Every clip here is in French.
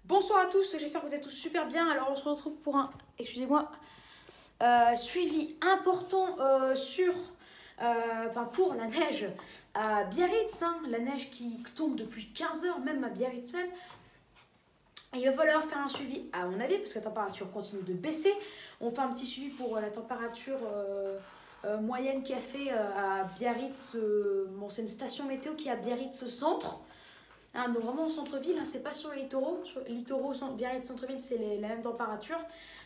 Bonsoir à tous, j'espère que vous êtes tous super bien. Alors on se retrouve pour un, excusez-moi, suivi important pour la neige à Biarritz, hein, la neige qui tombe depuis 15 heures, même à Biarritz même. Il va falloir faire un suivi à mon avis parce que la température continue de baisser. On fait un petit suivi pour la température moyenne qui a fait à Biarritz. Bon, c'est une station météo qui est à Biarritz centre. Hein, donc vraiment au centre-ville, hein, c'est pas sur les littoraux. Sur les littoraux, Biarritz centre-ville, c'est la même température.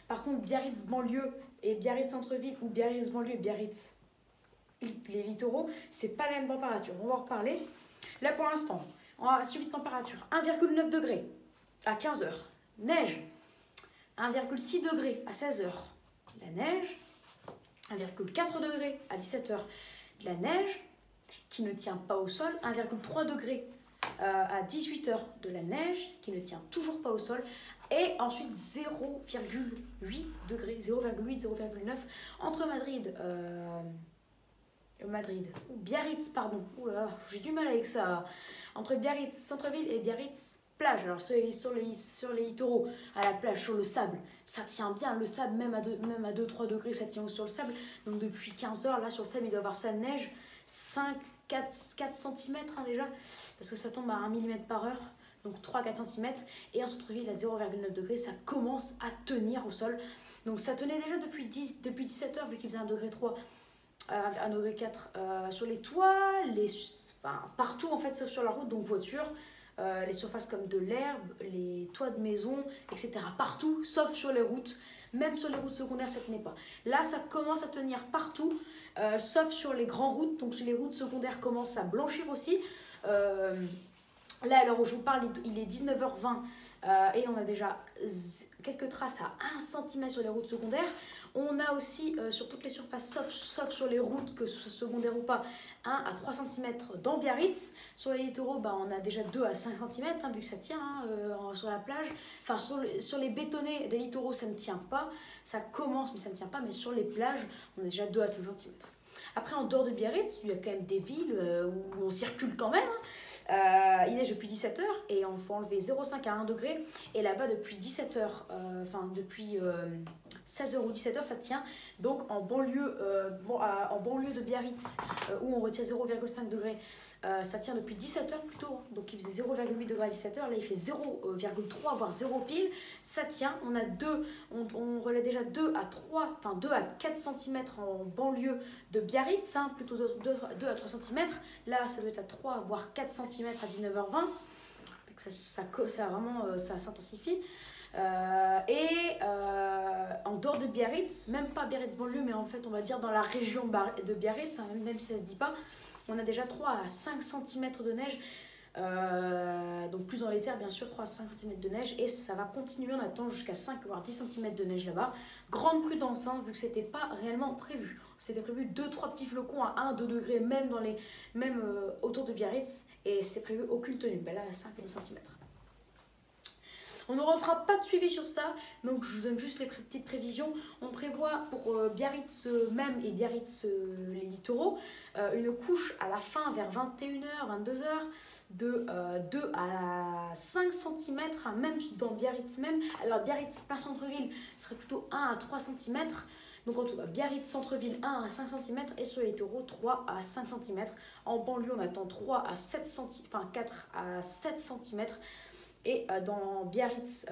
Par contre, Biarritz banlieue et Biarritz centre-ville ou Biarritz banlieue et Biarritz les littoraux, c'est pas la même température. On va en reparler. Là pour l'instant, on a suivi de température 1,9 degrés à 15 heures. Neige 1,6 degrés à 16 heures. La neige 1,4 degrés à 17 heures. La neige qui ne tient pas au sol 1,3 degrés à 18 heures de la neige qui ne tient toujours pas au sol et ensuite 0,8 degrés, 0,8, 0,9 entre Biarritz, pardon, oula, j'ai du mal avec ça, entre Biarritz centre-ville et Biarritz plage. Alors sur les littoraux, à la plage, sur le sable, ça tient bien, le sable même à 2-3 degrés, ça tient sur le sable. Donc depuis 15 heures, là sur le sable, il doit y avoir sa neige, 4 cm hein, déjà, parce que ça tombe à 1 mm par heure, donc 3-4 cm. Et en centre-ville, à 0,9 degrés, ça commence à tenir au sol. Donc ça tenait déjà depuis 17 heures, vu qu'il faisait 1,3 degré, 1,4 degré sur les toits, partout en fait, sauf sur la route, donc voiture. Les surfaces comme de l'herbe, les toits de maison, etc. Partout, sauf sur les routes. Même sur les routes secondaires, ça ne tenait pas. Là, ça commence à tenir partout, sauf sur les grandes routes. Donc, sur les routes secondaires commencent à blanchir aussi. Là, à l'heure où je vous parle, il est 19h20 et on a déjà quelques traces à 1 cm sur les routes secondaires. On a aussi sur toutes les surfaces, sauf sur les routes, que ce soit secondaires ou pas, 1 à 3 cm dans Biarritz. Sur les littoraux, on a déjà 2 à 5 cm, hein, vu que ça tient sur la plage. Enfin, sur les bétonnés des littoraux, ça ne tient pas. Ça commence, mais ça ne tient pas. Mais sur les plages, on a déjà 2 à 5 cm. Après, en dehors de Biarritz, il y a quand même des villes où on circule quand même. Il neige depuis 17 h et on faut enlever 0,5 à 1 degré. Et là-bas, depuis 17 h, depuis 16 h ou 17 h, ça tient. Donc en banlieue de Biarritz, où on retire 0,5 degré, ça tient depuis 17 h plutôt. Donc il faisait 0,8 degré à 17 h. Là, il fait 0,3, voire 0 pile. Ça tient. On a on relève déjà 2 à 4 cm en banlieue de Biarritz, hein, plutôt 2 à 3 cm. Là, ça doit être à 3, voire 4 cm à 19h20. Ça s'intensifie. En dehors de Biarritz, même pas Biarritz banlieue, mais en fait, on va dire dans la région de Biarritz, hein, même si ça se dit pas, on a déjà 3 à 5 cm de neige. Donc plus dans les terres bien sûr, 3 à 5 cm de neige, et ça va continuer, on attend jusqu'à 5 voire 10 cm de neige là-bas. Grande prudence, hein, vu que c'était pas réellement prévu. C'était prévu 2-3 petits flocons à 1-2 degrés, même autour de Biarritz, et c'était prévu aucune tenue. Là, à 5 et 10 cm. On ne refera pas de suivi sur ça, donc je vous donne juste les petites prévisions. On prévoit pour Biarritz même et Biarritz les littoraux, une couche à la fin vers 21 h, 22 h de 2 à 5 cm, hein, même dans Biarritz même. Alors Biarritz plein centre-ville serait plutôt 1 à 3 cm. Donc en tout cas, Biarritz centre-ville 1 à 5 cm et sur les littoraux 3 à 5 cm. En banlieue, on attend 3 à 7 cm, 4 à 7 cm. Et dans Biarritz,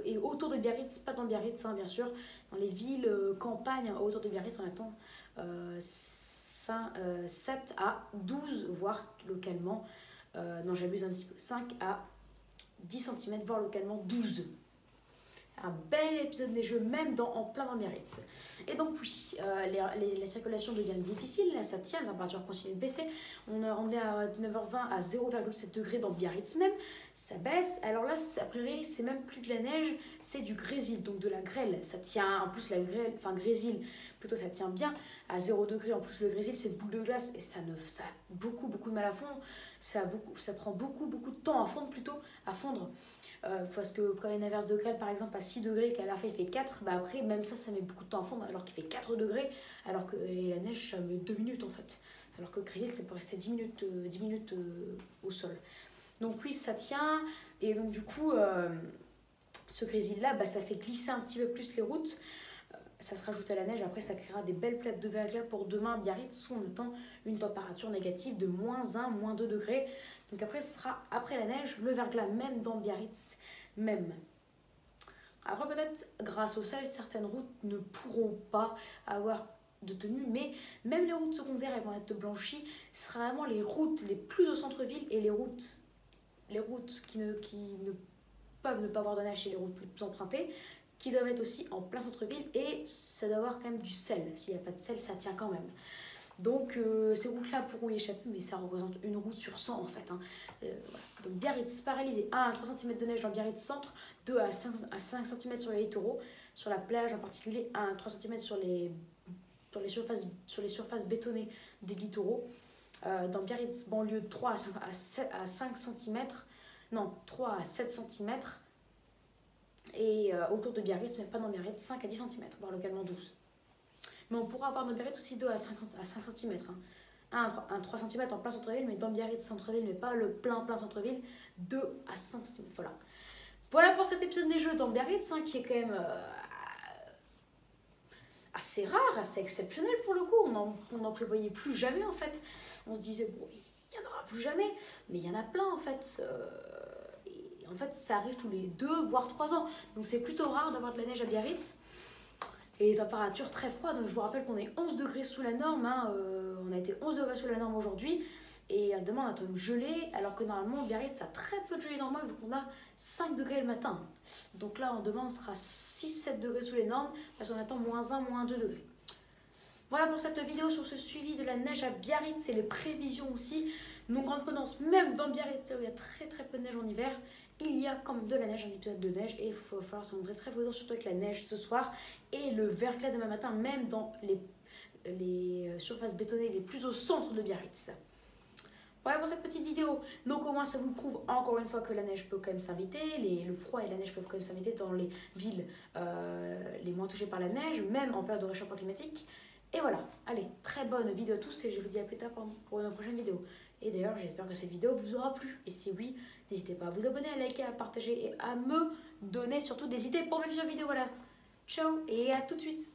et autour de Biarritz, pas dans Biarritz, hein, bien sûr, dans les villes, campagnes, autour de Biarritz, on attend 7 à 12, voire localement, non j'abuse un petit peu, 5 à 10 cm, voire localement 12. Un bel épisode neigeux, même en plein dans Biarritz. Et donc oui, la circulation devient difficile, là ça tient, la température continue de baisser. On est à 19h20 à 0,7 degrés dans Biarritz même, ça baisse. Alors là, a priori, c'est même plus de la neige, c'est du grésil, donc de la grêle. Ça tient, en plus la grêle, grésil, plutôt ça tient bien à 0 degré. En plus le grésil, c'est une boule de glace et ça a beaucoup de mal à fondre. Ça prend beaucoup de temps à fondre parce que quand il y a une averse de grêle par exemple à 6 degrés et qu'à la fin il fait 4, après même ça met beaucoup de temps à fondre, alors qu'il fait 4 degrés, alors que la neige ça met 2 minutes en fait, alors que le grésil ça peut rester 10 minutes au sol. Donc oui, ça tient. Et donc du coup, ce grésil-là, bah, ça fait glisser un petit peu plus les routes. Ça se rajoute à la neige. Après, ça créera des belles plaques de verglas pour demain à Biarritz, où on attend une température négative de -1, -2 degrés. Donc après, ce sera après la neige, le verglas même dans Biarritz, même. Après, peut-être, grâce au sel, certaines routes ne pourront pas avoir de tenue, mais même les routes secondaires, elles vont être blanchies. Ce sera vraiment les routes les plus au centre-ville et les routes qui ne peuvent ne pas avoir de neige et les routes les plus empruntées, qui doivent être aussi en plein centre-ville, et ça doit avoir quand même du sel. S'il n'y a pas de sel, ça tient quand même. Donc ces routes-là pourront y échapper, mais ça représente une route sur 100 en fait. Voilà. Donc Biarritz paralysé, 1 à 3 cm de neige dans Biarritz centre, 2 à 5 cm sur les littoraux, sur la plage en particulier, 1 à 3 cm sur les surfaces bétonnées des littoraux. Dans Biarritz banlieue, 3 à 5 cm, non 3 à 7 cm, et autour de Biarritz, mais pas dans Biarritz, 5 à 10 cm, voire localement 12. Mais on pourra avoir dans Biarritz aussi 2 à 5 cm. Un 3 cm en plein centre-ville, mais dans Biarritz centre-ville, mais pas le plein centre-ville, 2 à 5 cm. Voilà. Voilà pour cet épisode des Jeux dans Biarritz, qui est quand même assez rare, assez exceptionnel pour le coup. On n'en prévoyait plus jamais en fait. On se disait, bon, il n'y en aura plus jamais, mais il y en a plein en fait. Et en fait, ça arrive tous les 2 voire 3 ans. Donc c'est plutôt rare d'avoir de la neige à Biarritz. Et les températures très froides. Je vous rappelle qu'on est 11 degrés sous la norme. On a été 11 degrés sous la norme aujourd'hui. Et demain, on attend une gelée. Alors que normalement, Biarritz a très peu de gelée normale, vu qu'on a 5 degrés le matin. Donc là, demain, on sera 6-7 degrés sous les normes, parce qu'on attend -1, -2 degrés. Voilà pour cette vidéo sur ce suivi de la neige à Biarritz et les prévisions aussi. Donc en prudence, même dans Biarritz, où il y a très peu de neige en hiver, il y a quand même de la neige, un épisode de neige, et il va falloir se montrer très prudent, surtout avec la neige ce soir et le verglas demain matin, même dans les surfaces bétonnées les plus au centre de Biarritz. Voilà pour cette petite vidéo. Donc au moins ça vous prouve encore une fois que la neige peut quand même s'inviter, le froid et la neige peuvent quand même s'inviter dans les villes les moins touchées par la neige, même en période de réchauffement climatique. Et voilà, allez, très bonne vidéo à tous, et je vous dis à plus tard pour une prochaine vidéo. Et d'ailleurs, j'espère que cette vidéo vous aura plu. Et si oui, n'hésitez pas à vous abonner, à liker, à partager et à me donner surtout des idées pour mes futures vidéos. Voilà, ciao et à tout de suite.